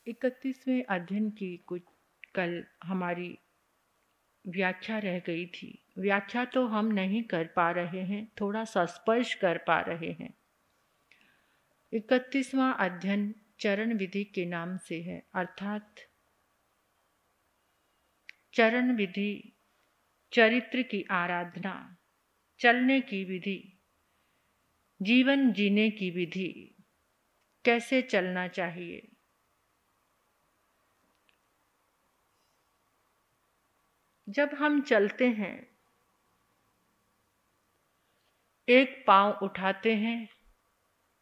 31वें अध्ययन की कुछ कल हमारी व्याख्या रह गई थी। व्याख्या तो हम नहीं कर पा रहे हैं, थोड़ा सा स्पर्श कर पा रहे हैं। 31वां अध्ययन चरण विधि के नाम से है, अर्थात चरण विधि चरित्र की आराधना, चलने की विधि, जीवन जीने की विधि, कैसे चलना चाहिए। जब हम चलते हैं, एक पांव उठाते हैं,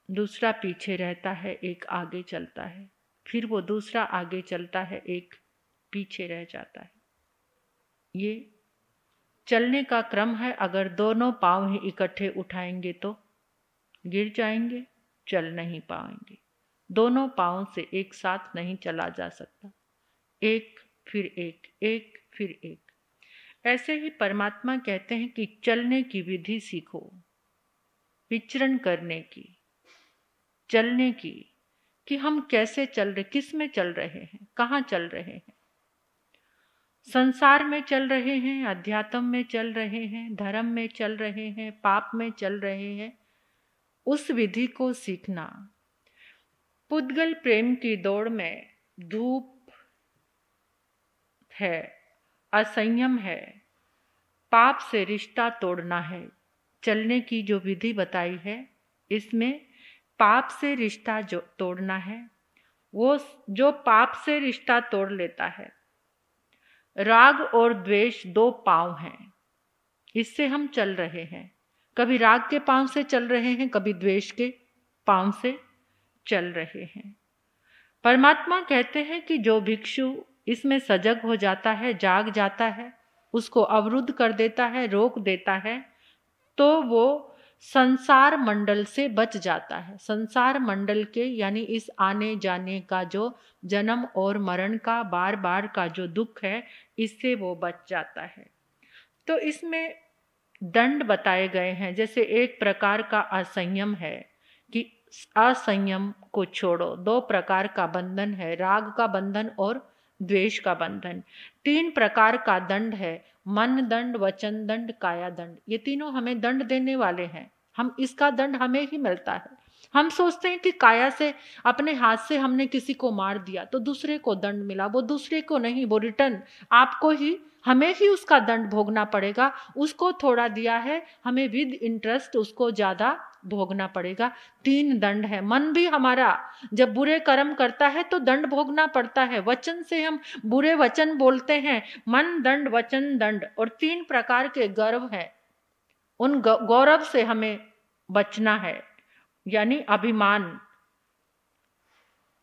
दूसरा पीछे रहता है, एक आगे चलता है, फिर वो दूसरा आगे चलता है, एक पीछे रह जाता है। ये चलने का क्रम है। अगर दोनों पांव ही इकट्ठे उठाएंगे तो गिर जाएंगे, चल नहीं पाएंगे। दोनों पांव से एक साथ नहीं चला जा सकता, एक फिर एक, एक फिर एक। ऐसे ही परमात्मा कहते हैं कि चलने की विधि सीखो, विचरण करने की, चलने की, कि हम कैसे चल रहे, किस में चल रहे हैं, कहाँ चल रहे हैं। संसार में चल रहे हैं, अध्यात्म में चल रहे हैं, धर्म में चल रहे हैं, पाप में चल रहे हैं। उस विधि को सीखना। पुद्गल प्रेम की दौड़ में धूप है, असंयम है, पाप से रिश्ता तोड़ना है। चलने की जो विधि बताई है, इसमें पाप से रिश्ता जो तोड़ना है, वो जो पाप से रिश्ता तोड़ लेता है। राग और द्वेष दो पांव हैं, इससे हम चल रहे हैं। कभी राग के पांव से चल रहे हैं, कभी द्वेष के पांव से चल रहे हैं। परमात्मा कहते हैं कि जो भिक्षु इसमें सजग हो जाता है, जाग जाता है, उसको अवरुद्ध कर देता है, रोक देता है, तो वो संसार मंडल से बच जाता है। संसार मंडल के यानी इस आने जाने का जो जन्म और मरण का बार बार का जो दुख है, इससे वो बच जाता है। तो इसमें दंड बताए गए हैं। जैसे एक प्रकार का असंयम है कि असंयम को छोड़ो। दो प्रकार का बंधन है, राग का बंधन और द्वेष का बंधन। 3 प्रकार का दंड है, मन दंड, वचन दंड, काया दंड। ये तीनों हमें दंड देने वाले हैं। हम इसका दंड हमें ही मिलता है। हम सोचते हैं कि काया से, अपने हाथ से हमने किसी को मार दिया तो दूसरे को दंड मिला। वो दूसरे को नहीं, वो रिटर्न आपको ही, हमें ही उसका दंड भोगना पड़ेगा। उसको थोड़ा दिया है, हमें विद इंटरेस्ट उसको ज्यादा भोगना पड़ेगा। 3 दंड है। मन भी हमारा जब बुरे कर्म करता है तो दंड भोगना पड़ता है। वचन से हम बुरे वचन बोलते हैं, मन दंड, वचन दंड। और 3 प्रकार के गर्व है, उन गौरव से हमें बचना है, यानी अभिमान,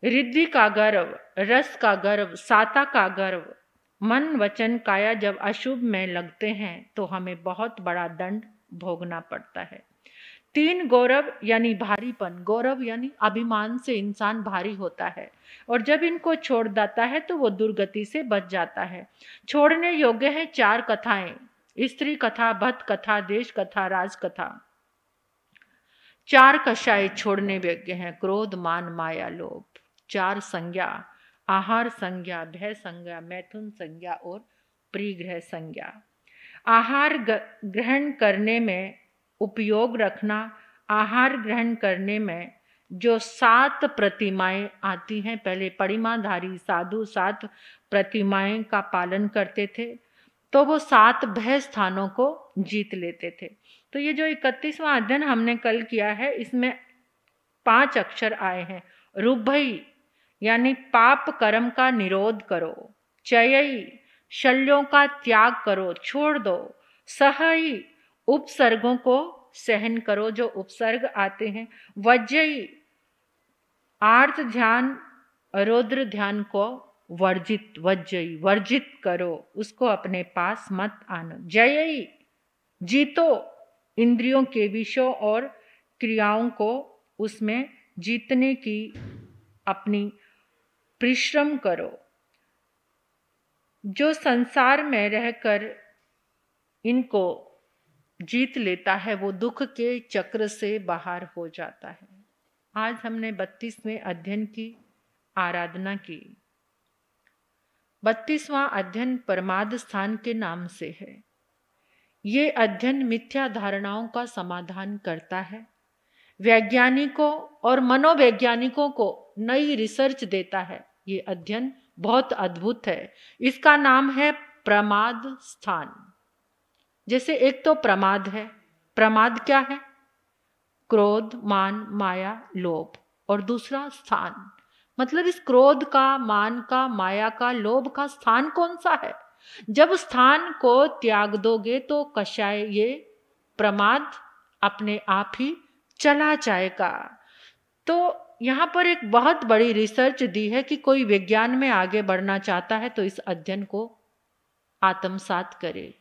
रिद्धि का गर्व, रस का गर्व, साता का गर्व। मन वचन काया जब अशुभ में लगते हैं तो हमें बहुत बड़ा दंड भोगना पड़ता है। 3 गौरव यानी भारीपन, गौरव यानी अभिमान से इंसान भारी होता है, और जब इनको छोड़ देता है तो वो दुर्गति से बच जाता है। छोड़ने योग्य है 4 कथाएं, स्त्री कथा, भक्त कथा, देश कथा, राज कथा। 4 कषाय छोड़ने योग्य हैं, क्रोध, मान, माया, लोभ। 4 संज्ञा, आहार संज्ञा, भय संज्ञा, मैथुन संज्ञा और परिग्रह संज्ञा। आहार ग्रहण करने में उपयोग रखना। आहार ग्रहण करने में जो 7 प्रतिमाएं आती हैं, पहले परिमाधारी साधु 7 प्रतिमाएं का पालन करते थे, तो वो 7 भय स्थानों को जीत लेते थे। तो ये जो 31वां अध्ययन हमने कल किया है, इसमें 5 अक्षर आए हैं। रुभई यानी पाप कर्म का निरोध करो। चयई शल्यों का त्याग करो, छोड़ दो। सहई उपसर्गों को सहन करो, जो उपसर्ग आते हैं। वज्जई आर्त ध्यान, रौद्र ध्यान को वर्जित, वज्जई वर्जित करो, उसको अपने पास मत आनो। जयई जीतो इंद्रियों के विषयों और क्रियाओं को, उसमें जीतने की अपनी परिश्रम करो। जो संसार में रहकर इनको जीत लेता है वो दुख के चक्र से बाहर हो जाता है। आज हमने 32वें अध्ययन की आराधना की। 32वां अध्ययन परमाद स्थान के नाम से है। ये अध्ययन मिथ्या धारणाओं का समाधान करता है, वैज्ञानिकों और मनोवैज्ञानिकों को नई रिसर्च देता है। ये अध्ययन बहुत अद्भुत है। इसका नाम है प्रमाद स्थान। जैसे एक तो प्रमाद है, प्रमाद क्या है? क्रोध, मान, माया, लोभ। और दूसरा स्थान, मतलब इस क्रोध का, मान का, माया का, लोभ का स्थान कौन सा है? जब स्थान को त्याग दोगे तो कषाय, ये प्रमाद अपने आप ही चला जाएगा। तो यहाँ पर एक बहुत बड़ी रिसर्च दी है कि कोई विज्ञान में आगे बढ़ना चाहता है तो इस अध्ययन को आत्मसात करे।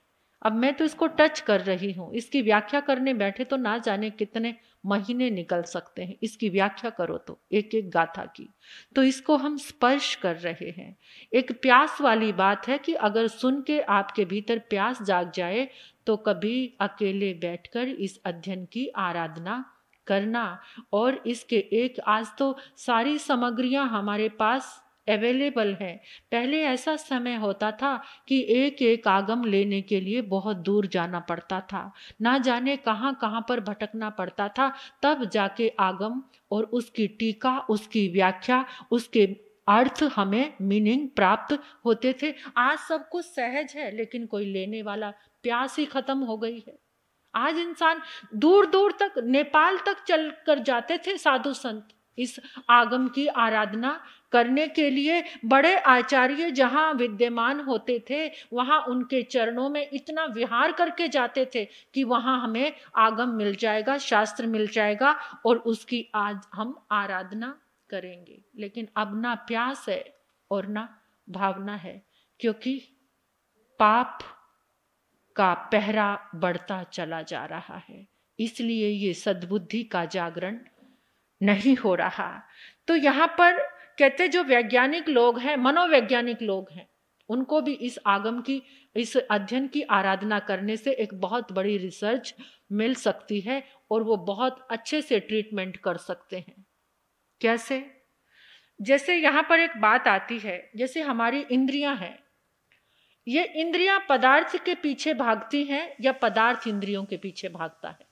अब मैं तो इसको टच कर रही हूँ, इसकी व्याख्या करने बैठे तो ना जाने कितने महीने निकल सकते हैं। इसकी व्याख्या करो तो एक एक गाथा की, तो इसको हम स्पर्श कर रहे हैं। एक प्यास वाली बात है कि अगर सुन के आपके भीतर प्यास जाग जाए तो कभी अकेले बैठकर इस अध्ययन की आराधना करना। और इसके एक, आज तो सारी सामग्रियां हमारे पास अवेलेबल है। पहले ऐसा समय होता था कि एक एक आगम लेने के लिए बहुत दूर जाना पड़ता था, ना जाने कहाँ कहाँ पर भटकना पड़ता था, तब जाके आगम और उसकी टीका, उसकी व्याख्या, उसके अर्थ हमें मीनिंग प्राप्त होते थे। आज सब कुछ सहज है, लेकिन कोई लेने वाला, प्यास ही खत्म हो गई है। आज इंसान दूर दूर तक, नेपाल तक चल कर जाते थे साधु संत इस आगम की आराधना करने के लिए। बड़े आचार्य जहाँ विद्यमान होते थे वहाँ उनके चरणों में इतना विहार करके जाते थे कि वहाँ हमें आगम मिल जाएगा, शास्त्र मिल जाएगा और उसकी आज हम आराधना करेंगे। लेकिन अब ना प्यास है और ना भावना है, क्योंकि पाप का पहरा बढ़ता चला जा रहा है। इसलिए ये सद्बुद्धि का जागरण नहीं हो रहा। तो यहाँ पर कहते जो वैज्ञानिक लोग हैं, मनोवैज्ञानिक लोग हैं, उनको भी इस आगम की, इस अध्ययन की आराधना करने से एक बहुत बड़ी रिसर्च मिल सकती है और वो बहुत अच्छे से ट्रीटमेंट कर सकते हैं। कैसे? जैसे यहाँ पर एक बात आती है, जैसे हमारी इंद्रियां हैं, ये इंद्रियां पदार्थ के पीछे भागती हैं या पदार्थ इंद्रियों के पीछे भागता है?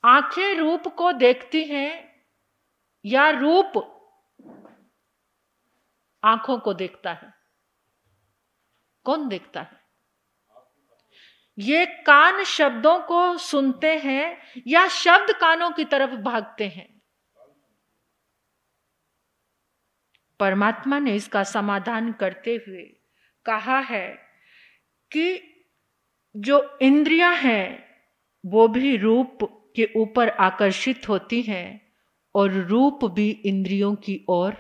आंखें रूप को देखती हैं या रूप आंखों को देखता है? कौन देखता है? ये कान शब्दों को सुनते हैं या शब्द कानों की तरफ भागते हैं? परमात्मा ने इसका समाधान करते हुए कहा है कि जो इंद्रियां हैं वो भी रूप के ऊपर आकर्षित होती हैं और रूप भी इंद्रियों की ओर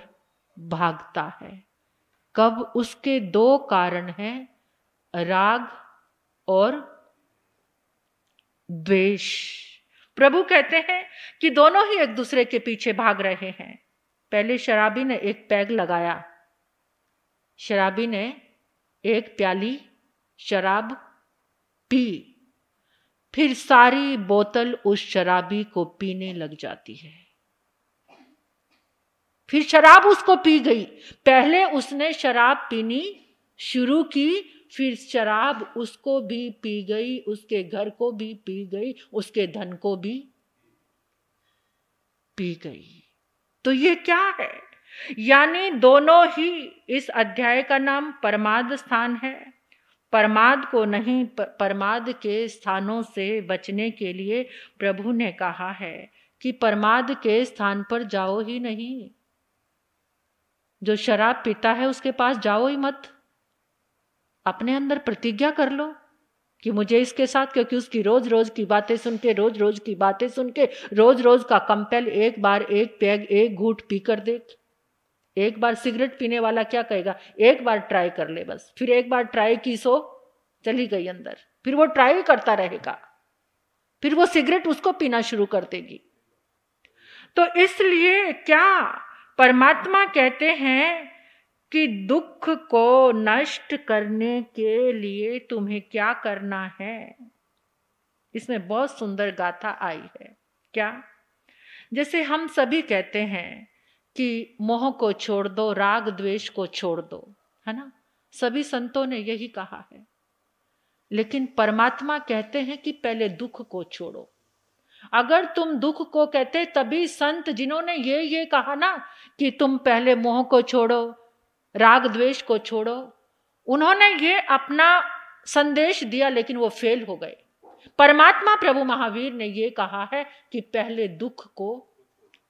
भागता है। कब? उसके दो कारण हैं, राग और द्वेष। प्रभु कहते हैं कि दोनों ही एक दूसरे के पीछे भाग रहे हैं। पहले शराबी ने एक पैग लगाया, शराबी ने एक प्याली शराब पी, फिर सारी बोतल उस शराबी को पीने लग जाती है। फिर शराब उसको पी गई। पहले उसने शराब पीनी शुरू की, फिर शराब उसको भी पी गई, उसके घर को भी पी गई, उसके धन को भी पी गई। तो ये क्या है? यानी दोनों ही, इस अध्याय का नाम परमाद स्थान है। परमाद को नहीं, परमाद के स्थानों से बचने के लिए प्रभु ने कहा है कि परमाद के स्थान पर जाओ ही नहीं। जो शराब पीता है उसके पास जाओ ही मत। अपने अंदर प्रतिज्ञा कर लो कि मुझे इसके साथ, क्योंकि उसकी रोज रोज की बातें सुन के, रोज रोज की बातें सुन के, रोज रोज का कंपेल, एक बार एक पैग, एक घूंट पी कर देख। एक बार सिगरेट पीने वाला क्या कहेगा? एक बार ट्राई कर ले बस। फिर एक बार ट्राई की सो चली गई अंदर, फिर वो ट्राई करता रहेगा, फिर वो सिगरेट उसको पीना शुरू कर देगी। तो इसलिए क्या परमात्मा कहते हैं कि दुख को नष्ट करने के लिए तुम्हें क्या करना है? इसमें बहुत सुंदर गाथा आई है। क्या? जैसे हम सभी कहते हैं कि मोह को छोड़ दो, राग द्वेष को छोड़ दो, है ना। सभी संतों ने यही कहा है। लेकिन परमात्मा कहते हैं कि पहले दुख को छोड़ो। अगर तुम दुख को कहते, तभी संत जिन्होंने ये कहा ना कि तुम पहले मोह को छोड़ो, राग द्वेष को छोड़ो, उन्होंने ये अपना संदेश दिया, लेकिन वो फेल हो गए। परमात्मा प्रभु महावीर ने ये कहा है कि पहले दुख को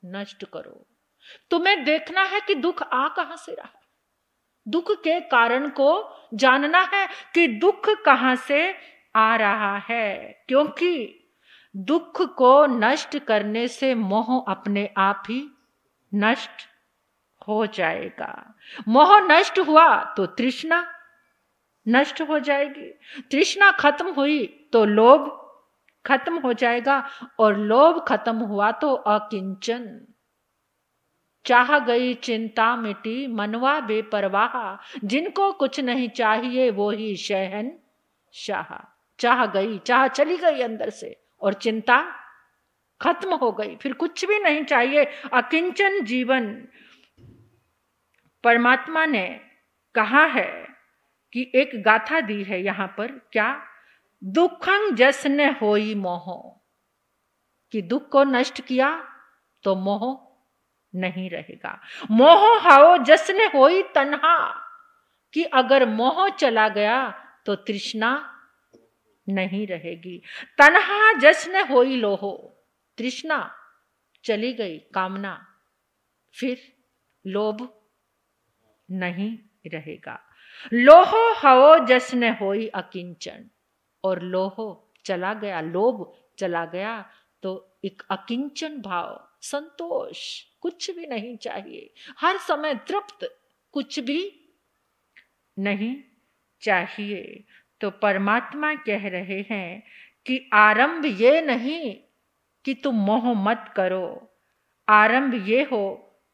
नष्ट करो। तुम्हें देखना है कि दुख आ कहां से रहा, दुख के कारण को जानना है कि दुख कहां से आ रहा है, क्योंकि दुख को नष्ट करने से मोह अपने आप ही नष्ट हो जाएगा। मोह नष्ट हुआ तो तृष्णा नष्ट हो जाएगी, तृष्णा खत्म हुई तो लोभ खत्म हो जाएगा, और लोभ खत्म हुआ तो अकिंचन। चाह गई चिंता मिटी मनवा बेपरवाह, जिनको कुछ नहीं चाहिए वो ही शहंशाह। चाह गई, चाह चली गई अंदर से, और चिंता खत्म हो गई, फिर कुछ भी नहीं चाहिए, अकिंचन जीवन। परमात्मा ने कहा है कि एक गाथा दी है यहां पर, क्या? दुखं जसने होई मोह, कि दुख को नष्ट किया तो मोह नहीं रहेगा। मोह हाओ जसने होई तन्हा, कि अगर मोह चला गया तो तृष्णा नहीं रहेगी। तन्हा जसने होई लोहो, तृष्णा चली गई, कामना, फिर लोभ नहीं रहेगा। लोहो हवो जसने होई अकिंचन, और लोहो चला गया, लोभ चला गया तो एक अकिंचन भाव, संतोष, कुछ भी नहीं चाहिए, हर समय तृप्त, कुछ भी नहीं चाहिए। तो परमात्मा कह रहे हैं कि आरंभ ये नहीं कि तुम मोह मत करो, आरंभ ये हो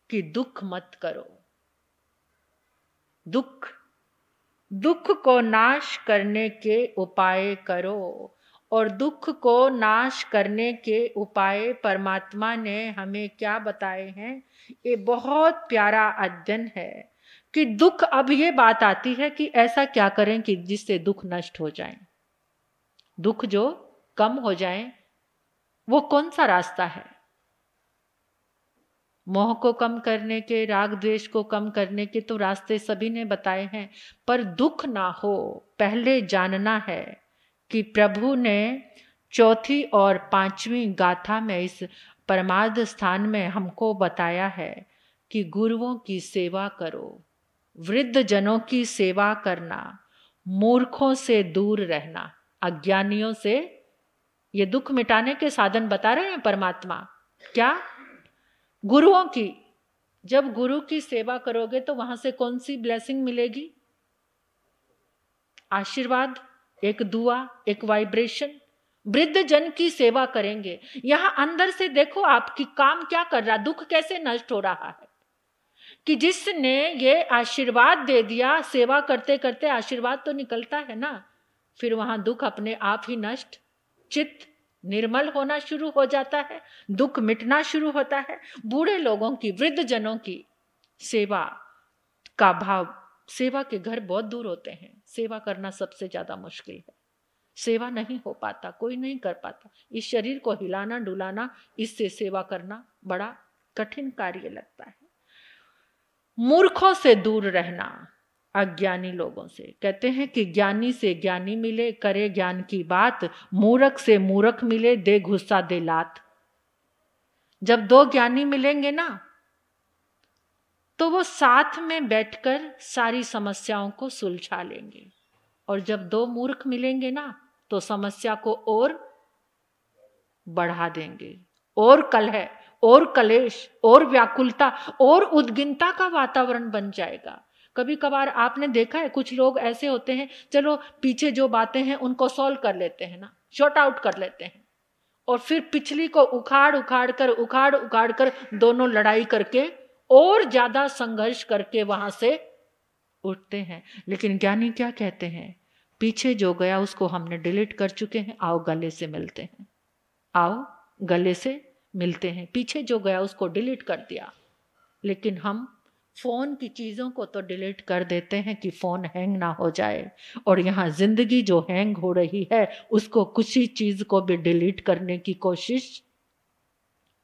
कि दुख मत करो। दुख को नाश करने के उपाय करो, और दुख को नाश करने के उपाय परमात्मा ने हमें क्या बताए हैं? ये बहुत प्यारा अध्ययन है कि दुख, अब ये बात आती है कि ऐसा क्या करें कि जिससे दुख नष्ट हो जाए, दुख जो कम हो जाए, वो कौन सा रास्ता है? मोह को कम करने के, राग द्वेष को कम करने के तो रास्ते सभी ने बताए हैं, पर दुख ना हो पहले जानना है कि प्रभु ने चौथी और पांचवी गाथा में, इस परमार्थ स्थान में हमको बताया है कि गुरुओं की सेवा करो, वृद्ध जनों की सेवा करना, मूर्खों से दूर रहना, अज्ञानियों से। ये दुख मिटाने के साधन बता रहे हैं परमात्मा। क्या? गुरुओं की। जब गुरु की सेवा करोगे तो वहां से कौन सी ब्लेसिंग मिलेगी? आशीर्वाद, एक दुआ, एक वाइब्रेशन। वृद्ध जन की सेवा करेंगे, यहां अंदर से देखो आपकी काम क्या कर रहा, दुख कैसे नष्ट हो रहा है, कि जिसने ये आशीर्वाद दे दिया, सेवा करते करते आशीर्वाद तो निकलता है ना, फिर वहां दुख अपने आप ही नष्ट, चित्त निर्मल होना शुरू हो जाता है, दुख मिटना शुरू होता है। बूढ़े लोगों की, वृद्ध जनों की सेवा का भाव, सेवा के घर बहुत दूर होते हैं, सेवा करना सबसे ज्यादा मुश्किल है, सेवा नहीं हो पाता, कोई नहीं कर पाता। इस शरीर को हिलाना डुलाना, इससे सेवा करना बड़ा कठिन कार्य लगता है। मूर्खों से दूर रहना, अज्ञानी लोगों से। कहते हैं कि ज्ञानी से ज्ञानी मिले, करे ज्ञान की बात, मूर्ख से मूर्ख मिले, दे गुस्सा दे लात। जब दो ज्ञानी मिलेंगे ना, तो वो साथ में बैठकर सारी समस्याओं को सुलझा लेंगे, और जब दो मूर्ख मिलेंगे ना, तो समस्या को और बढ़ा देंगे, और कलह, और कलेश, और व्याकुलता, और उद्गिनता का वातावरण बन जाएगा। कभी कभार आपने देखा है, कुछ लोग ऐसे होते हैं, चलो पीछे जो बातें हैं उनको सॉल्व कर लेते हैं ना, शॉर्ट आउट कर लेते हैं, और फिर पिछली को उखाड़ उखाड़ कर दोनों लड़ाई करके और ज्यादा संघर्ष करके वहां से उठते हैं। लेकिन ज्ञानी क्या कहते हैं? पीछे जो गया उसको हमने डिलीट कर चुके हैं, आओ गले से मिलते हैं, आओ गले से मिलते हैं। पीछे जो गया उसको डिलीट कर दिया, लेकिन हम फोन की चीजों को तो डिलीट कर देते हैं कि फोन हैंग ना हो जाए, और यहाँ जिंदगी जो हैंग हो रही है उसको कुछ ही चीज को भी डिलीट करने की कोशिश।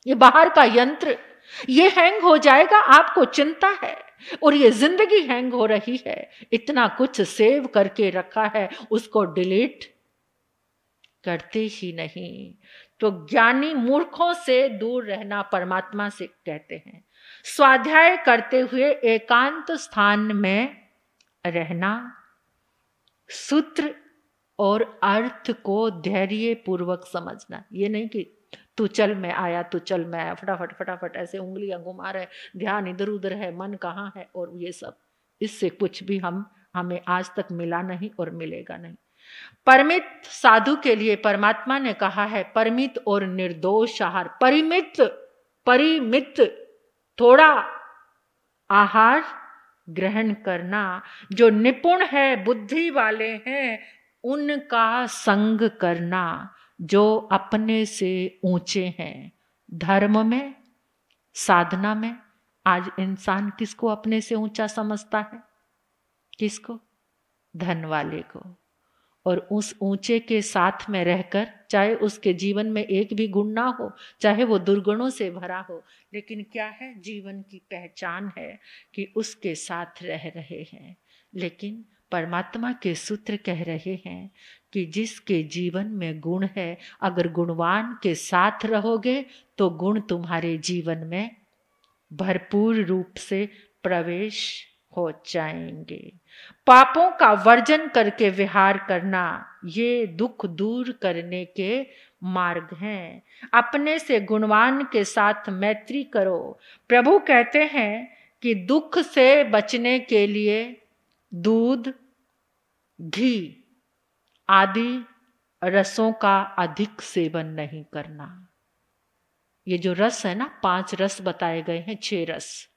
ये बाहर का यंत्र, ये हैंग हो जाएगा आपको चिंता है, और ये जिंदगी हैंग हो रही है, इतना कुछ सेव करके रखा है उसको डिलीट करते ही नहीं। तो ज्ञानी मूर्खों से दूर रहना परमात्मा से कहते हैं। स्वाध्याय करते हुए एकांत स्थान में रहना, सूत्र और अर्थ को धैर्य पूर्वक समझना। ये नहीं कि तू चल मैं आया, तू चल मैं आया, फटाफट फटाफट ऐसे उंगलियां घुमा रहे, ध्यान इधर उधर है, मन कहाँ है, और ये सब, इससे कुछ भी हमें आज तक मिला नहीं और मिलेगा नहीं। परमित साधु के लिए परमात्मा ने कहा है परमित और निर्दोष आहार। परिमित थोड़ा आहार ग्रहण करना। जो निपुण है, बुद्धि वाले हैं, उनका संग करना। जो अपने से ऊंचे हैं, धर्म में, साधना में। आज इंसान किसको अपने से ऊंचा समझता है? किसको? धन वाले को। और उस ऊंचे के साथ में रहकर, चाहे उसके जीवन में एक भी गुण ना हो, चाहे वो दुर्गुणों से भरा हो, लेकिन क्या है, जीवन की पहचान है कि उसके साथ रह रहे हैं। लेकिन परमात्मा के सूत्र कह रहे हैं कि जिसके जीवन में गुण है, अगर गुणवान के साथ रहोगे तो गुण तुम्हारे जीवन में भरपूर रूप से प्रवेश हो जाएंगे। पापों का वर्जन करके विहार करना, ये दुख दूर करने के मार्ग हैं। अपने से गुणवान के साथ मैत्री करो। प्रभु कहते हैं कि दुख से बचने के लिए दूध, घी आदि रसों का अधिक सेवन नहीं करना। ये जो रस है ना, 5 रस बताए गए हैं, 6 रस,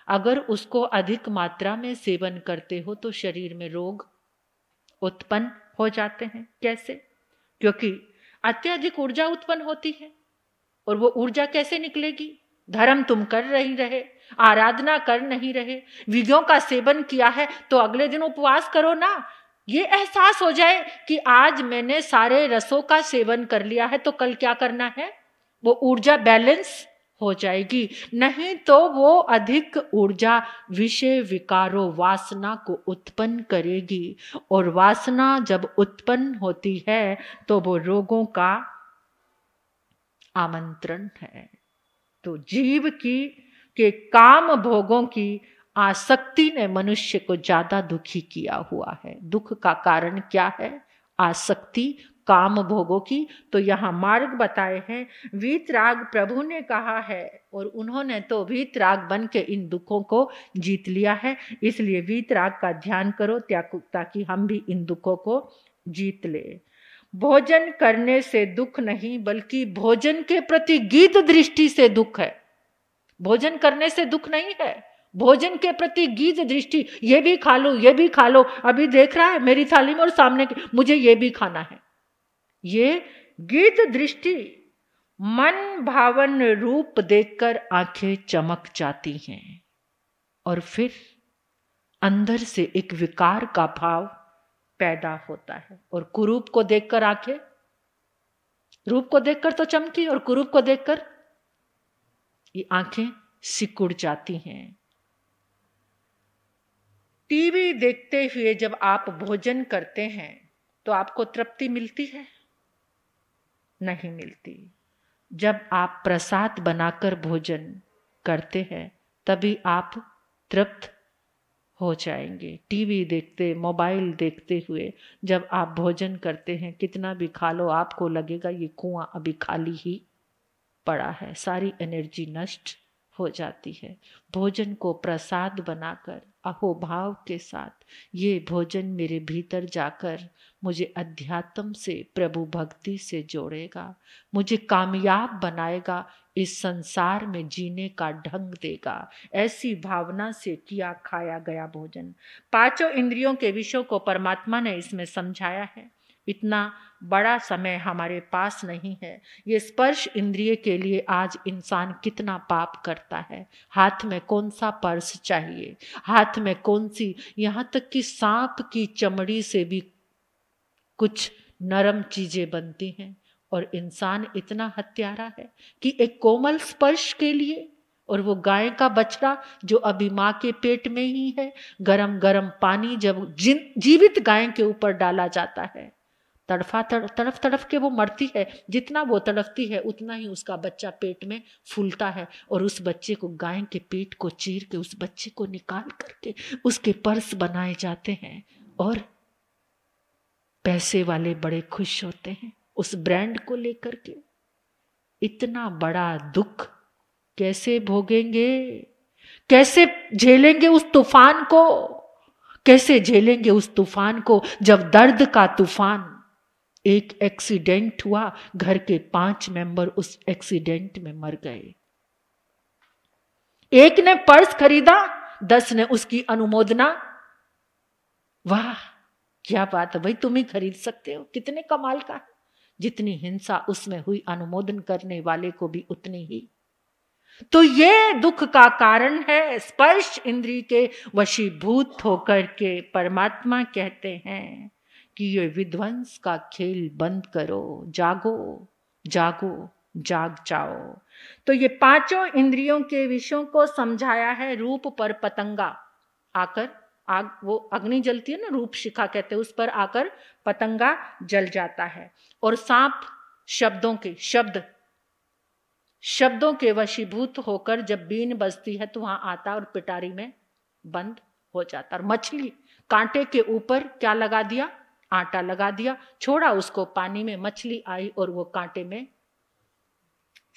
अगर उसको अधिक मात्रा में सेवन करते हो तो शरीर में रोग उत्पन्न हो जाते हैं। कैसे? क्योंकि अत्यधिक ऊर्जा उत्पन्न होती है, और वो ऊर्जा कैसे निकलेगी? धर्म तुम कर नहीं रहे, आराधना कर नहीं रहे, विधियों का सेवन किया है तो अगले दिन उपवास करो ना। ये एहसास हो जाए कि आज मैंने सारे रसों का सेवन कर लिया है, तो कल क्या करना है, वो ऊर्जा बैलेंस हो जाएगी। नहीं तो वो अधिक ऊर्जा विषय विकारों, वासना को उत्पन्न करेगी, और वासना जब उत्पन्न होती है तो वो रोगों का आमंत्रण है। तो जीव की के काम भोगों की आसक्ति ने मनुष्य को ज्यादा दुखी किया हुआ है। दुख का कारण क्या है? आसक्ति काम भोगों की। तो यहाँ मार्ग बताए हैं। वीतराग प्रभु ने कहा है, और उन्होंने तो वीतराग बन के इन दुखों को जीत लिया है। इसलिए वीतराग का ध्यान करो ताकि हम भी इन दुखों को जीत ले। भोजन करने से दुख नहीं, बल्कि भोजन के प्रति गीत दृष्टि से दुख है। भोजन करने से दुख नहीं है, भोजन के प्रति गीत दृष्टि, ये भी खा लो, ये भी खा लो, अभी देख रहा है मेरी थाली में और सामने मुझे ये भी खाना है। ये गीत दृष्टि मन भावन रूप देखकर आंखें चमक जाती हैं, और फिर अंदर से एक विकार का भाव पैदा होता है। और कुरूप को देखकर आंखें, रूप को देखकर तो चमकी, और कुरूप को देखकर ये आंखें सिकुड़ जाती हैं। टीवी देखते हुए जब आप भोजन करते हैं तो आपको तृप्ति मिलती है? नहीं मिलती। जब आप प्रसाद बनाकर भोजन करते हैं तभी आप तृप्त हो जाएंगे। टीवी देखते, मोबाइल देखते हुए जब आप भोजन करते हैं, कितना भी खा लो, आपको लगेगा ये कुआं अभी खाली ही पड़ा है, सारी एनर्जी नष्ट हो जाती है। भोजन को प्रसाद बनाकर अहोभाव के साथ, ये भोजन मेरे भीतर जाकर मुझे अध्यात्म से, प्रभु भक्ति से जोड़ेगा, मुझे कामयाब बनाएगा, इस संसार में जीने का ढंग देगा। ऐसी भावना से किया खाया गया भोजन। 5 इंद्रियों के विषयों को परमात्मा ने इसमें समझाया है। इतना बड़ा समय हमारे पास नहीं है। ये स्पर्श इंद्रिय के लिए आज इंसान कितना पाप करता है। हाथ में कौन सा पर्स चाहिए, हाथ में कौन सी, यहाँ तक कि सांप की चमड़ी से भी कुछ नरम चीजें बनती हैं। और इंसान इतना हत्यारा है कि एक कोमल स्पर्श के लिए, और वो गाय का बछड़ा जो अभी माँ के पेट में ही है, गरम गरम पानी जब जीवित गाय के ऊपर डाला जाता है, तड़फ तड़फ के वो मरती है। जितना वो तड़फती है उतना ही उसका बच्चा पेट में फूलता है, और उस बच्चे को, गाय के पेट को चीर के उस बच्चे को निकाल करके उसके पर्स बनाए जाते हैं, और पैसे वाले बड़े खुश होते हैं उस ब्रांड को लेकर के। इतना बड़ा दुख कैसे भोगेंगे, कैसे झेलेंगे उस तूफान को, कैसे झेलेंगे उस तूफान को, जब दर्द का तूफान। एक एक्सीडेंट हुआ, घर के 5 मेंबर उस एक्सीडेंट में मर गए। एक ने पर्स खरीदा, 10 ने उसकी अनुमोदना। वाह क्या बात है भाई, तुम ही खरीद सकते हो, कितने कमाल का। जितनी हिंसा उसमें हुई, अनुमोदन करने वाले को भी उतनी ही। तो ये दुख का कारण है स्पर्श इंद्रिय के वशीभूत होकर के। परमात्मा कहते हैं कि ये विध्वंस का खेल बंद करो, जागो जागो जाग जाओ। तो ये 5 इंद्रियों के विषयों को समझाया है। रूप पर पतंगा आकर, आग, वो अग्नि जलती है ना, रूप शिखा कहते हैं, उस पर आकर पतंगा जल जाता है। और सांप शब्दों के वशीभूत होकर जब बीन बजती है तो वहां आता और पिटारी में बंद हो जाता। और मछली कांटे के ऊपर क्या लगा दिया, आटा लगा दिया, छोड़ा उसको पानी में, मछली आई और वो कांटे में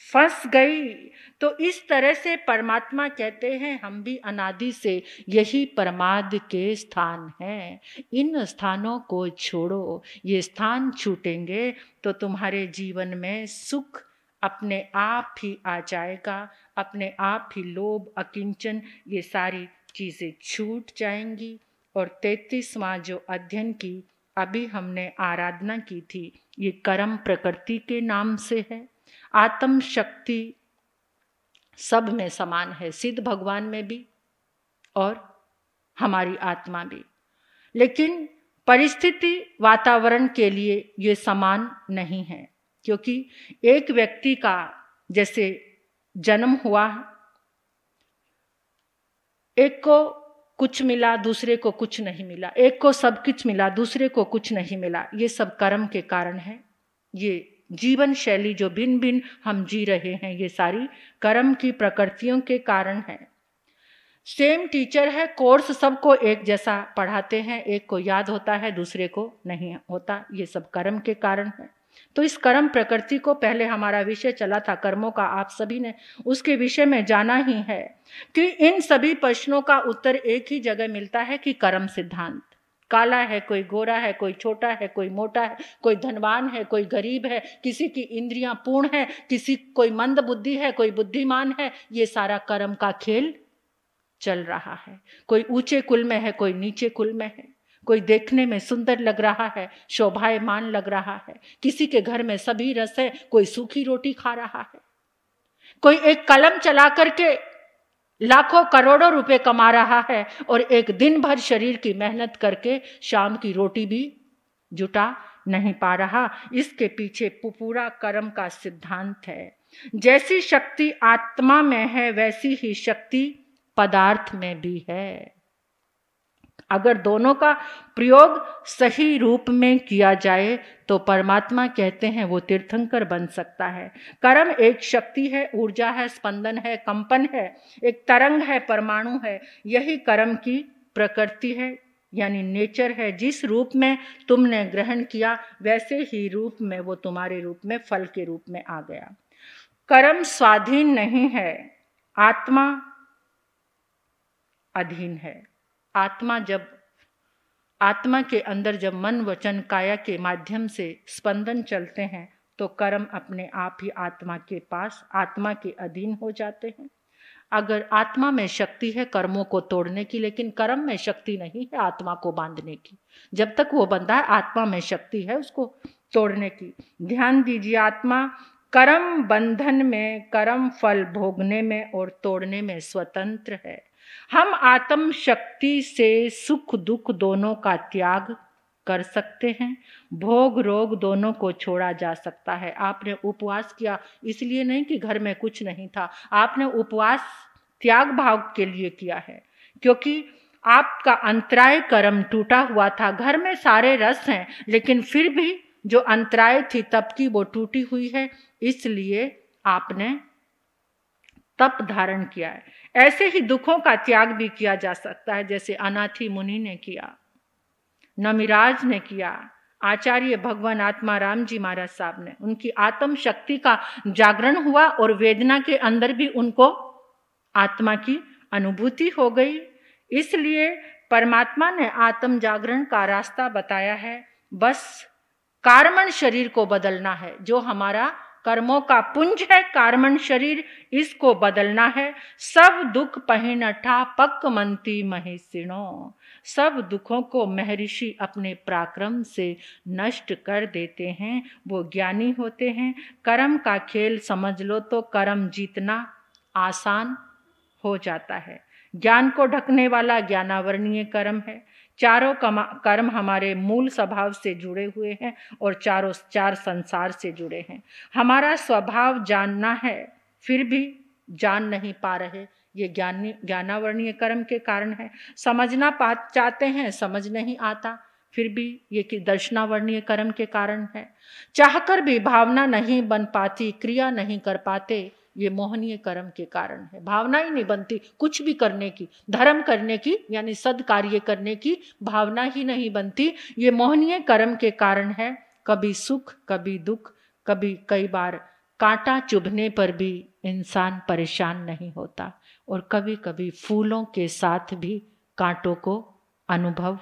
फंस गई। तो इस तरह से परमात्मा कहते हैं हम भी अनादि से यही परमाद के स्थान हैं, इन स्थानों को छोड़ो। ये स्थान छूटेंगे तो तुम्हारे जीवन में सुख अपने आप ही आ जाएगा, अपने आप ही लोभ, अकिंचन, ये सारी चीजें छूट जाएंगी। और 33वां जो अध्ययन की अभी हमने आराधना की थी, ये कर्म प्रकृति के नाम से है। आत्म शक्ति सब में समान है, सिद्ध भगवान में भी और हमारी आत्मा भी, लेकिन परिस्थिति वातावरण के लिए ये समान नहीं है। क्योंकि एक व्यक्ति का जैसे जन्म हुआ, एक को कुछ मिला, दूसरे को कुछ नहीं मिला, एक को सब कुछ मिला, दूसरे को कुछ नहीं मिला, ये सब कर्म के कारण है। ये जीवन शैली जो भिन्न भिन्न हम जी रहे हैं, ये सारी कर्म की प्रकृतियों के कारण है। सेम टीचर है, कोर्स सबको एक जैसा पढ़ाते हैं, एक को याद होता है, दूसरे को नहीं होता, ये सब कर्म के कारण है। तो इस कर्म प्रकृति को, पहले हमारा विषय चला था कर्मों का, आप सभी ने उसके विषय में जाना ही है कि इन सभी प्रश्नों का उत्तर एक ही जगह मिलता है कि कर्म सिद्धांत। काला है, कोई गोरा है, कोई छोटा है, कोई मोटा है, कोई धनवान है, कोई गरीब है, किसी की इंद्रियां पूर्ण है, कोई मंद बुद्धि है, कोई बुद्धिमान है, ये सारा कर्म का खेल चल रहा है। कोई ऊंचे कुल में है, कोई नीचे कुल में है, कोई देखने में सुंदर लग रहा है, शोभायमान लग रहा है, किसी के घर में सभी रस है, कोई सूखी रोटी खा रहा है, कोई एक कलम चला करके लाखों करोड़ों रुपए कमा रहा है और एक दिन भर शरीर की मेहनत करके शाम की रोटी भी जुटा नहीं पा रहा। इसके पीछे पूरा कर्म का सिद्धांत है। जैसी शक्ति आत्मा में है वैसी ही शक्ति पदार्थ में भी है। अगर दोनों का प्रयोग सही रूप में किया जाए तो परमात्मा कहते हैं वो तीर्थंकर बन सकता है। कर्म एक शक्ति है, ऊर्जा है, स्पंदन है, कंपन है, एक तरंग है, परमाणु है। यही कर्म की प्रकृति है, यानी नेचर है। जिस रूप में तुमने ग्रहण किया वैसे ही रूप में वो तुम्हारे रूप में, फल के रूप में आ गया। कर्म स्वाधीन नहीं है, आत्मा अधीन है। आत्मा के अंदर जब मन वचन काया के माध्यम से स्पंदन चलते हैं तो कर्म अपने आप ही आत्मा के पास, आत्मा के अधीन हो जाते हैं। अगर आत्मा में शक्ति है कर्मों को तोड़ने की, लेकिन कर्म में शक्ति नहीं है आत्मा को बांधने की। जब तक वो बंधा है आत्मा में शक्ति है उसको तोड़ने की। ध्यान दीजिए, आत्मा कर्म बंधन में, कर्म फल भोगने में और तोड़ने में स्वतंत्र है। हम आत्म शक्ति से सुख दुख दोनों का त्याग कर सकते हैं, भोग रोग दोनों को छोड़ा जा सकता है। आपने उपवास किया इसलिए नहीं कि घर में कुछ नहीं था, आपने उपवास त्याग भाव के लिए किया है, क्योंकि आपका अंतराय कर्म टूटा हुआ था। घर में सारे रस हैं लेकिन फिर भी जो अंतराय थी तप की वो टूटी हुई है, इसलिए आपने तप धारण किया है। ऐसे ही दुखों का त्याग भी किया जा सकता है, जैसे अनाथी मुनि ने किया, नमिराज ने किया, आचार्य भगवान आत्मा राम जी महाराज साहब ने। उनकी आत्म शक्ति का जागरण हुआ और वेदना के अंदर भी उनको आत्मा की अनुभूति हो गई। इसलिए परमात्मा ने आत्म जागरण का रास्ता बताया है। बस कार्मण शरीर को बदलना है, जो हमारा कर्मों का पुंज है कार्मण शरीर, इसको बदलना है। सब दुख पहिनठा पक मंती महिषिणो, सब दुखों को महर्षि अपने पराक्रम से नष्ट कर देते हैं, वो ज्ञानी होते हैं। कर्म का खेल समझ लो तो कर्म जीतना आसान हो जाता है। ज्ञान को ढकने वाला ज्ञानावरणीय कर्म है। चारों कर्म हमारे मूल स्वभाव से जुड़े हुए हैं और चार संसार से जुड़े हैं। हमारा स्वभाव जानना है फिर भी जान नहीं पा रहे, ये ज्ञानावरणीय कर्म के कारण है। समझना चाहते हैं, समझ नहीं आता, फिर भी ये कि दर्शनावरणीय कर्म के कारण है। चाहकर भी भावना नहीं बन पाती, क्रिया नहीं कर पाते, ये मोहनीय कर्म के कारण है। भावना ही नहीं बनती कुछ भी करने की, धर्म करने की यानी सद्कार्य करने की भावना ही नहीं बनती, ये मोहनीय कर्म के कारण है। कभी सुख कभी दुख, कभी कई बार कांटा चुभने पर भी इंसान परेशान नहीं होता, और कभी कभी फूलों के साथ भी कांटों को अनुभव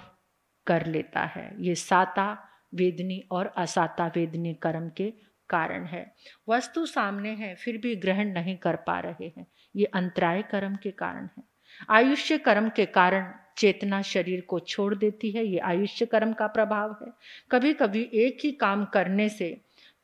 कर लेता है। ये साता वेदनी और असाता वेदनी कर्म के कारण है। वस्तु सामने है फिर भी ग्रहण नहीं कर पा रहे हैं, ये अंतराय कर्म के कारण है। आयुष्य कर्म के कारण चेतना शरीर को छोड़ देती है, ये आयुष्य कर्म का प्रभाव है। कभी कभी एक ही काम करने से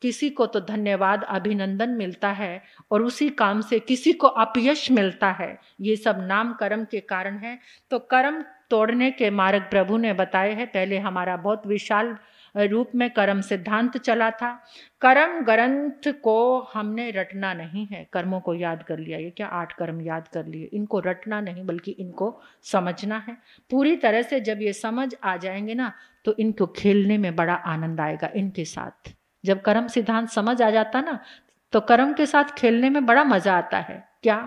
किसी को तो धन्यवाद अभिनंदन मिलता है और उसी काम से किसी को अपयश मिलता है, ये सब नाम कर्म के कारण है। तो कर्म तोड़ने के मार्ग प्रभु ने बताए हैं। पहले हमारा बहुत विशाल रूप में कर्म सिद्धांत चला था। कर्म ग्रंथ को हमने रटना नहीं है, कर्मों को याद कर लिया, ये क्या 8 कर्म याद कर लिए, इनको रटना नहीं बल्कि इनको समझना है पूरी तरह से। जब ये समझ आ जाएंगे ना तो इनको खेलने में बड़ा आनंद आएगा इनके साथ। जब कर्म सिद्धांत समझ आ जाता ना तो कर्म के साथ खेलने में बड़ा मजा आता है। क्या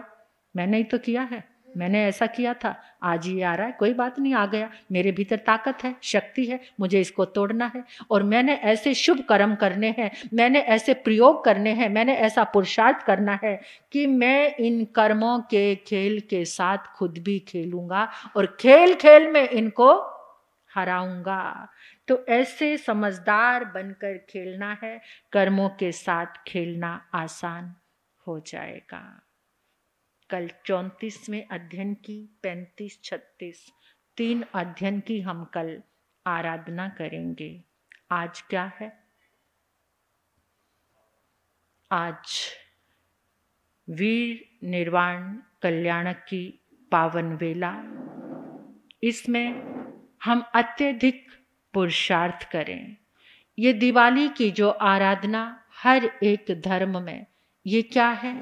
मैंने ही तो किया है, मैंने ऐसा किया था, आज ये आ रहा है, कोई बात नहीं, आ गया, मेरे भीतर ताकत है, शक्ति है, मुझे इसको तोड़ना है। और मैंने ऐसे शुभ कर्म करने हैं, मैंने ऐसे प्रयोग करने हैं, मैंने ऐसा पुरुषार्थ करना है कि मैं इन कर्मों के खेल के साथ खुद भी खेलूंगा और खेल खेल में इनको हराऊंगा। तो ऐसे समझदार बनकर खेलना है, कर्मों के साथ खेलना आसान हो जाएगा। कल 34वें अध्ययन की 35-36 3 अध्ययन की हम कल आराधना करेंगे। आज क्या है? आज वीर निर्वाण कल्याणक की पावन वेला, इसमें हम अत्यधिक पुरुषार्थ करें। ये दिवाली की जो आराधना हर एक धर्म में, ये क्या है?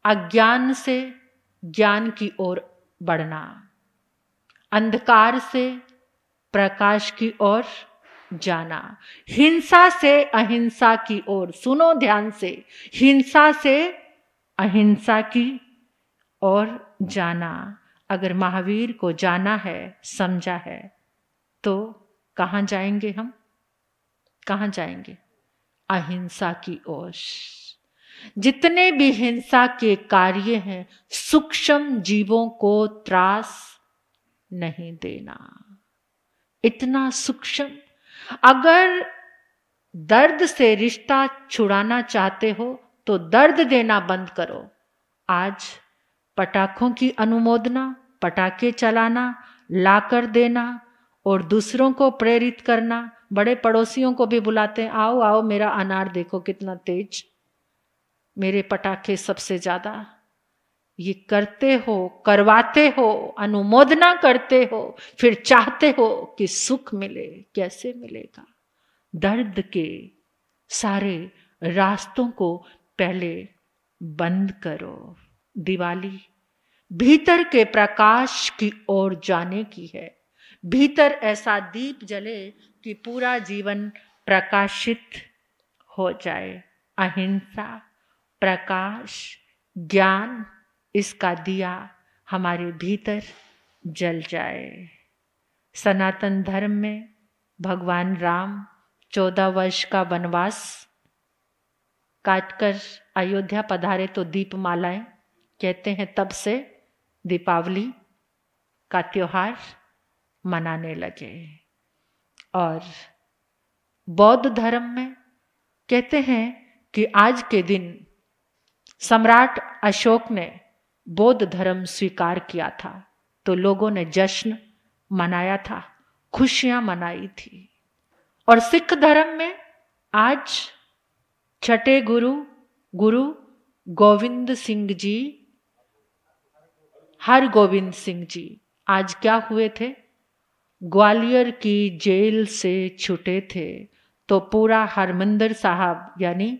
अज्ञान से ज्ञान की ओर बढ़ना, अंधकार से प्रकाश की ओर जाना, हिंसा से अहिंसा की ओर, सुनो ध्यान से, हिंसा से अहिंसा की ओर जाना। अगर महावीर को जाना है, समझा है, तो कहाँ जाएंगे हम? कहाँ जाएंगे? अहिंसा की ओर। जितने भी हिंसा के कार्य हैं, सूक्ष्म जीवों को त्रास नहीं देना, इतना सूक्ष्म। अगर दर्द से रिश्ता छुड़ाना चाहते हो तो दर्द देना बंद करो। आज पटाखों की अनुमोदना, पटाखे चलाना, लाकर देना और दूसरों को प्रेरित करना। बड़े पड़ोसियों को भी बुलाते हैं, आओ आओ मेरा अनार देखो कितना तेज, मेरे पटाखे सबसे ज्यादा। ये करते हो, करवाते हो, अनुमोदना करते हो, फिर चाहते हो कि सुख मिले। कैसे मिलेगा? दर्द के सारे रास्तों को पहले बंद करो। दिवाली भीतर के प्रकाश की ओर जाने की है। भीतर ऐसा दीप जले कि पूरा जीवन प्रकाशित हो जाए। अहिंसा, प्रकाश, ज्ञान, इसका दिया हमारे भीतर जल जाए। सनातन धर्म में भगवान राम 14 वर्ष का वनवास काटकर अयोध्या पधारे तो दीपमालाएं, कहते हैं तब से दीपावली का त्योहार मनाने लगे। और बौद्ध धर्म में कहते हैं कि आज के दिन सम्राट अशोक ने बौद्ध धर्म स्वीकार किया था तो लोगों ने जश्न मनाया था, खुशियां मनाई थी। और सिख धर्म में आज छठे गुरु गोविंद सिंह जी, हरगोविंद सिंह जी आज क्या हुए थे? ग्वालियर की जेल से छूटे थे तो पूरा हरमंदिर साहब यानी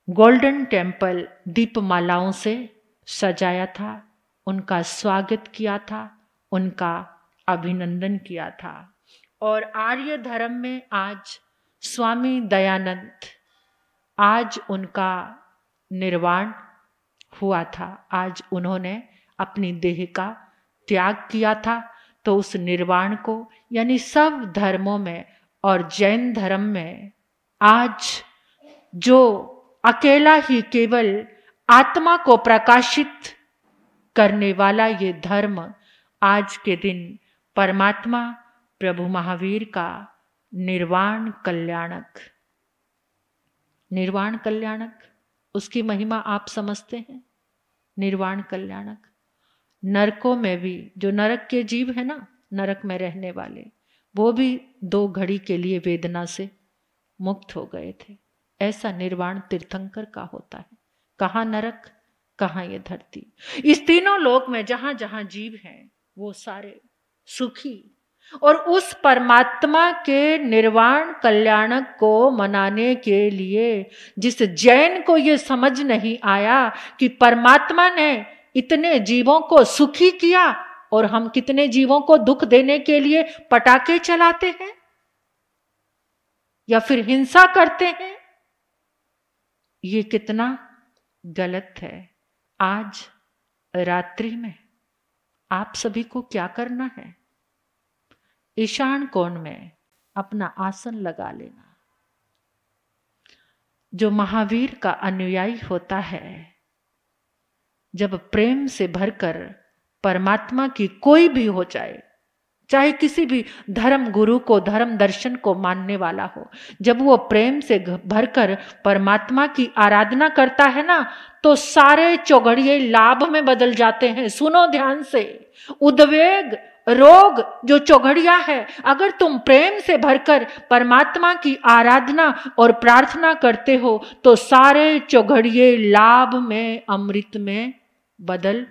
गोल्डन टेम्पल दीपमालाओं से सजाया था, उनका स्वागत किया था, उनका अभिनंदन किया था। और आर्य धर्म में आज स्वामी दयानंद, आज उनका निर्वाण हुआ था, आज उन्होंने अपनी देह का त्याग किया था। तो उस निर्वाण को यानी सब धर्मों में और जैन धर्म में आज जो अकेला ही केवल आत्मा को प्रकाशित करने वाला ये धर्म आज के दिन परमात्मा प्रभु महावीर का निर्वाण कल्याणक, निर्वाण कल्याणक, उसकी महिमा आप समझते हैं। निर्वाण कल्याणक, नरकों में भी जो नरक के जीव है ना, नरक में रहने वाले, वो भी 2 घड़ी के लिए वेदना से मुक्त हो गए थे। ऐसा निर्वाण तीर्थंकर का होता है। कहाँ नरक, कहाँ ये धरती। इस तीनों लोक में जहां जहां जीव हैं वो सारे सुखी। और उस परमात्मा के निर्वाण कल्याणक को मनाने के लिए जिस जैन को ये समझ नहीं आया कि परमात्मा ने इतने जीवों को सुखी किया और हम कितने जीवों को दुख देने के लिए पटाखे चलाते हैं या फिर हिंसा करते हैं, ये कितना गलत है। आज रात्रि में आप सभी को क्या करना है? ईशान कोण में अपना आसन लगा लेना। जो महावीर का अनुयायी होता है, जब प्रेम से भरकर परमात्मा की कोई भी हो जाए, चाहे किसी भी धर्म गुरु को, धर्म दर्शन को मानने वाला हो, जब वो प्रेम से भरकर परमात्मा की आराधना करता है ना, तो सारे चौघड़िए लाभ में बदल जाते हैं। सुनो ध्यान से, उद्वेग, रोग जो चौघड़िया है, अगर तुम प्रेम से भरकर परमात्मा की आराधना और प्रार्थना करते हो तो सारे चौघड़िए लाभ में, अमृत में बदल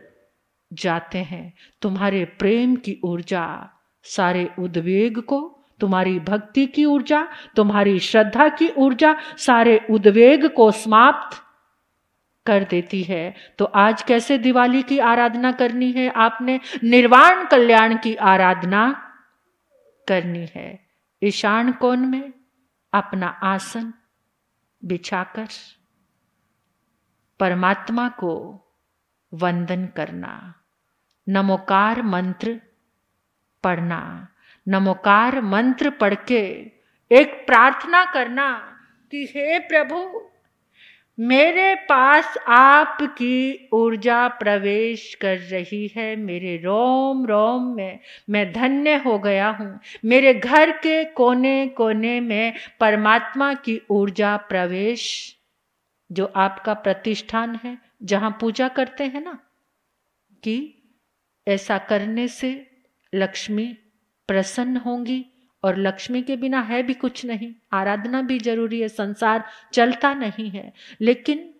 जाते हैं। तुम्हारे प्रेम की ऊर्जा सारे उद्वेग को, तुम्हारी भक्ति की ऊर्जा, तुम्हारी श्रद्धा की ऊर्जा सारे उद्वेग को समाप्त कर देती है। तो आज कैसे दिवाली की आराधना करनी है? आपने निर्वाण कल्याण की आराधना करनी है। ईशान कोण में अपना आसन बिछाकर परमात्मा को वंदन करना, नमोकार मंत्र पढ़ना, नमोकार मंत्र पढ़ के एक प्रार्थना करना कि हे प्रभु, मेरे पास आपकी ऊर्जा प्रवेश कर रही है, मेरे रोम रोम में मैं धन्य हो गया हूँ। मेरे घर के कोने कोने में परमात्मा की ऊर्जा प्रवेश जो आपका प्रतिष्ठान है, जहां पूजा करते हैं ना, कि ऐसा करने से लक्ष्मी प्रसन्न होंगी, और लक्ष्मी के बिना है भी कुछ नहीं, आराधना भी जरूरी है, संसार चलता नहीं है। लेकिन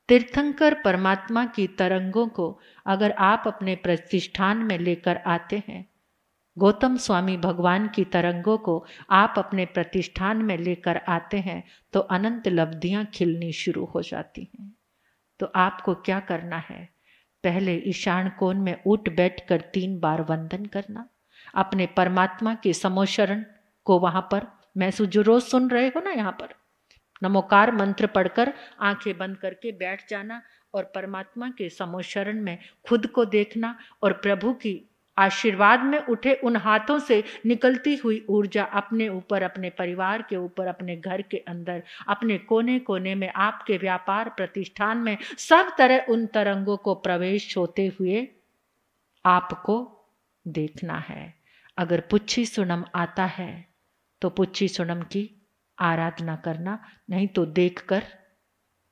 तीर्थंकर परमात्मा की तरंगों को अगर आप अपने प्रतिष्ठान में लेकर आते हैं, गौतम स्वामी भगवान की तरंगों को आप अपने प्रतिष्ठान में लेकर आते हैं, तो अनंत लब्धियां खिलनी शुरू हो जाती हैं। तो आपको क्या करना है? पहले ईशान कोण में उठ बैठ कर 3 बार वंदन करना, अपने परमात्मा के समोशरण को वहां पर महसूस, जो रोज सुन रहे हो ना, यहाँ पर नमोकार मंत्र पढ़कर आंखें बंद करके बैठ जाना और परमात्मा के समोशरण में खुद को देखना, और प्रभु की आशीर्वाद में उठे उन हाथों से निकलती हुई ऊर्जा अपने ऊपर, अपने परिवार के ऊपर, अपने घर के अंदर, अपने कोने कोने में, आपके व्यापार प्रतिष्ठान में, सब तरह उन तरंगों को प्रवेश होते हुए आपको देखना है। अगर पुच्छी सुनम आता है तो पुच्छी सुनम की आराधना करना, नहीं तो देखकर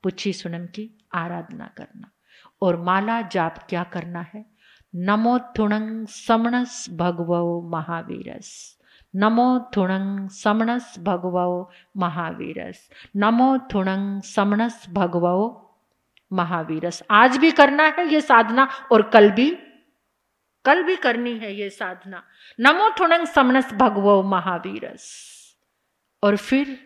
पुच्छी सुनम की आराधना करना। और माला जाप क्या करना है? नमो थुणं समणस भगवो महावीरस, नमो थुणं समणस भगवो महावीरस, नमो थुणं समणस भगवो महावीरस। आज भी करना है ये साधना, और कल भी करनी है ये साधना। नमो थुणं समणस भगवो महावीरस। और फिर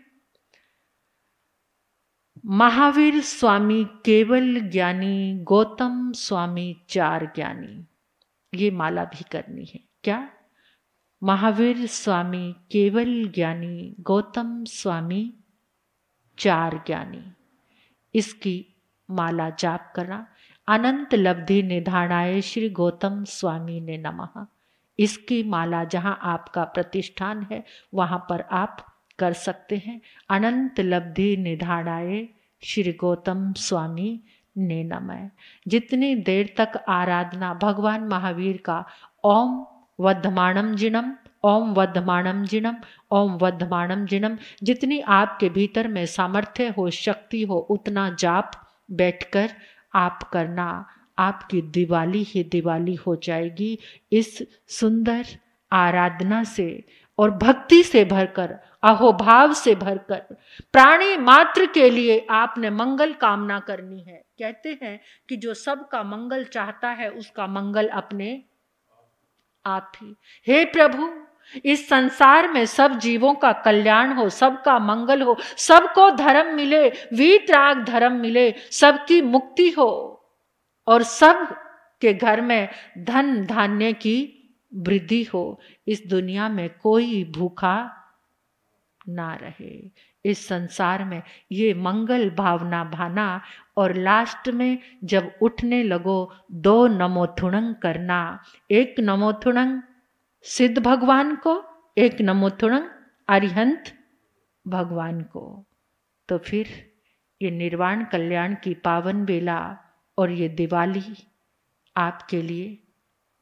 महावीर स्वामी केवल ज्ञानी, गौतम स्वामी 4 ज्ञानी, ये माला भी करनी है। क्या? महावीर स्वामी केवल ज्ञानी, गौतम स्वामी 4 ज्ञानी, इसकी माला जाप करना। अनंत लब्धि निधानाय श्री गौतम स्वामी ने नमः, इसकी माला जहां आपका प्रतिष्ठान है वहां पर आप कर सकते हैं। अनंत लब्धि निधानाय श्री गौतम स्वामी ने नमः। जितनी देर तक आराधना भगवान महावीर का ओम वर्धमानम जिनम, ओम वर्धमानम जिनम, ओम वर्धमानम जिनम, जितनी आपके भीतर में सामर्थ्य हो, शक्ति हो, उतना जाप बैठकर आप करना। आपकी दिवाली ही दिवाली हो जाएगी इस सुंदर आराधना से, और भक्ति से भरकर, अहोभाव से भरकर, प्राणी मात्र के लिए आपने मंगल कामना करनी है। कहते हैं कि जो सबका मंगल चाहता है उसका मंगल अपने आप ही। हे प्रभु, इस संसार में सब जीवों का कल्याण हो, सबका मंगल हो, सबको धर्म मिले, वीतराग धर्म मिले, सबकी मुक्ति हो, और सब के घर में धन धान्य की वृद्धि हो। इस दुनिया में कोई भूखा ना रहे। इस संसार में ये मंगल भावना भाना, और लास्ट में जब उठने लगो 2 नमोथुणं करना। 1 नमोथुणं सिद्ध भगवान को, 1 नमोथुणं अरिहंत भगवान को। तो फिर ये निर्वाण कल्याण की पावन बेला और ये दिवाली आपके लिए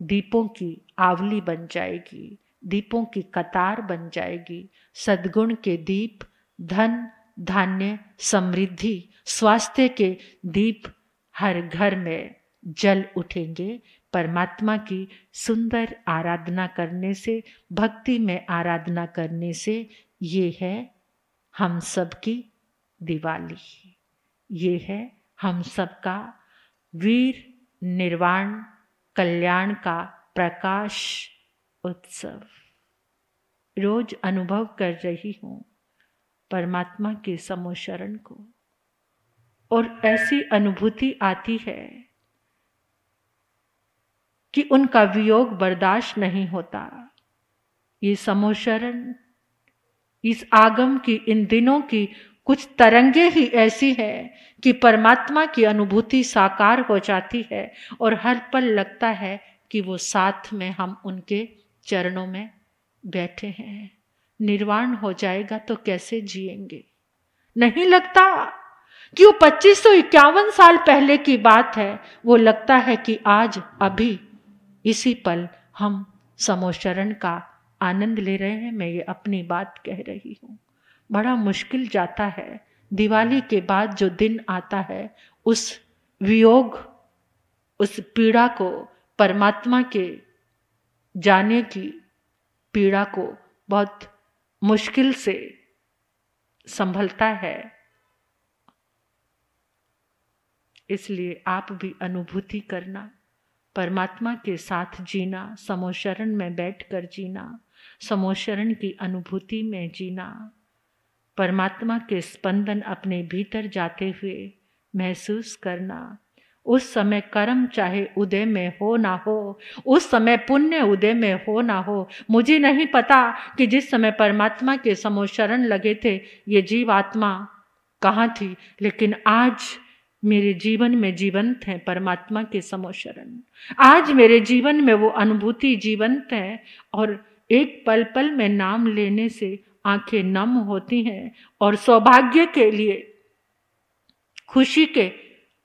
दीपों की आवली बन जाएगी, दीपों की कतार बन जाएगी। सद्गुण के दीप, धन धान्य समृद्धि स्वास्थ्य के दीप हर घर में जल उठेंगे। परमात्मा की सुंदर आराधना करने से, भक्ति में आराधना करने से, ये है हम सबकी दिवाली, ये है हम सबका वीर निर्वाण कल्याण का प्रकाश उत्सव। रोज अनुभव कर रही हूँ परमात्मा के समोशरण को, और ऐसी अनुभूति आती है कि उनका वियोग बर्दाश्त नहीं होता। ये समोशरण, इस आगम की, इन दिनों की कुछ तरंगे ही ऐसी है कि परमात्मा की अनुभूति साकार हो जाती है, और हर पल लगता है कि वो साथ में हम उनके चरणों में बैठे हैं। निर्वाण हो जाएगा तो कैसे जिएंगे? नहीं लगता कि वो 2551 साल पहले की बात है। वो लगता है कि आज अभी इसी पल हम समोशरण का आनंद ले रहे हैं। मैं ये अपनी बात कह रही हूँ। बड़ा मुश्किल जाता है दिवाली के बाद जो दिन आता है, उस वियोग, उस पीड़ा को, परमात्मा के जाने की पीड़ा को बहुत मुश्किल से संभलता है। इसलिए आप भी अनुभूति करना, परमात्मा के साथ जीना, समोशरण में बैठकर जीना, समोशरण की अनुभूति में जीना, परमात्मा के स्पंदन अपने भीतर जाते हुए महसूस करना। उस समय कर्म चाहे उदय में हो ना हो, उस समय पुण्य उदय में हो ना हो, मुझे नहीं पता कि जिस समय परमात्मा के समोशरण लगे थे ये जीवात्मा कहाँ थी, लेकिन आज मेरे जीवन में जीवंत है परमात्मा के समोशरण। आज मेरे जीवन में वो अनुभूति जीवंत है और एक पल पल में नाम लेने से आंखें नम होती हैं और सौभाग्य के लिए खुशी के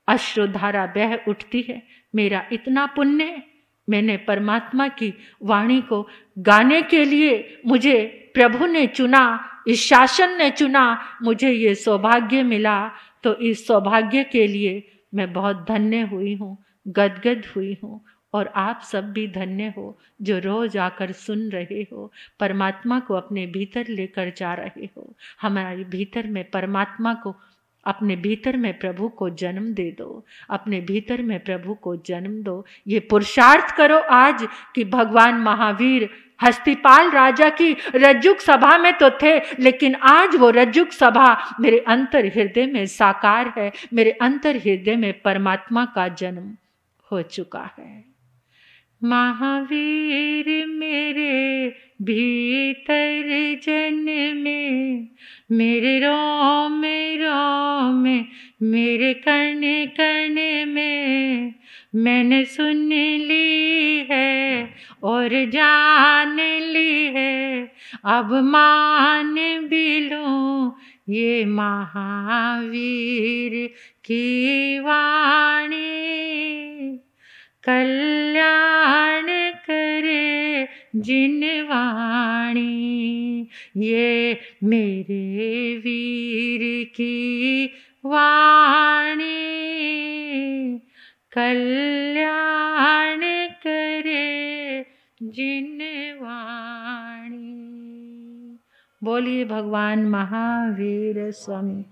अश्रुधारा बह उठती है। मेरा इतना पुण्य, मैंने परमात्मा की वाणी को गाने के लिए मुझे प्रभु ने चुना, इस शासन ने चुना, मुझे ये सौभाग्य मिला, तो इस सौभाग्य के लिए मैं बहुत धन्य हुई हूँ, गदगद हुई हूँ। और आप सब भी धन्य हो जो रोज आकर सुन रहे हो, परमात्मा को अपने भीतर लेकर जा रहे हो। हमारे भीतर में परमात्मा को, अपने भीतर में प्रभु को जन्म दे दो, अपने भीतर में प्रभु को जन्म दो। ये पुरुषार्थ करो आज कि भगवान महावीर हस्तिपाल राजा की रज्जुक सभा में तो थे, लेकिन आज वो रज्जुक सभा मेरे अंतर हृदय में साकार है, मेरे अंतर हृदय में परमात्मा का जन्म हो चुका है। महावीर मेरे भीतर जन्मे, मेरे रोम रोम, मेरे कण कण में मैंने सुन ली है और जान ली है, अब मान भी लूं ये महावीर की वाणी। कल्याण करे जिन वाणी, ये मेरे वीर की वाणी। कल्याण करे जिन वाणी। बोलिए भगवान महावीर स्वामी।